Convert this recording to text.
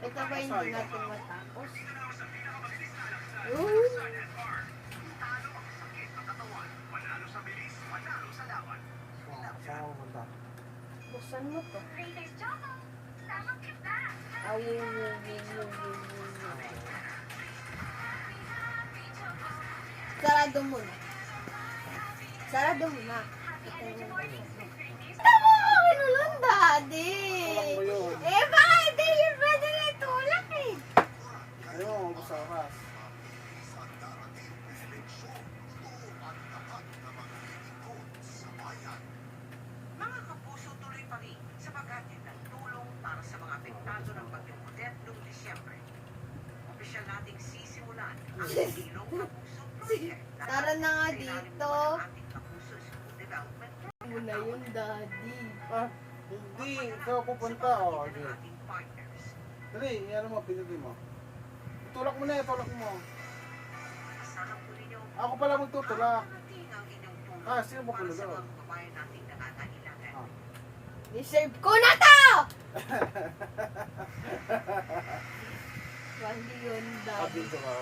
Ito ba hindi natin matapos? Buksan mo to. Sarado mo na. Sarado mo na. Tama ka kinulong, daddy. Eh, baka hindi yung pwede na itulak eh. Ayaw, mabusaras. Mga kapuso, tuloy pa rin sa paghatid ng tulong para sa mga apektado ng bagyong Odette noong Disyembre. Opisyal nating sisimulan ang Ilong Kapuso Project. Tara na nga dito. Ating Kapuso School Development Muna yun, daddy. Ah, hindi. Ikaw pupunta. O, ng okay. ating partners. Dali, ano mo, pinili mo. Itulak mo na, itulak mo. Asahan po ninyo Ako pala magtutulak. ang inyong tulong Ah, sino mo para sa kulog? mga kababayan nating nangangailangan. Ah. Deserve ko na to! Hindi yun, Ah, daddy. dito ka.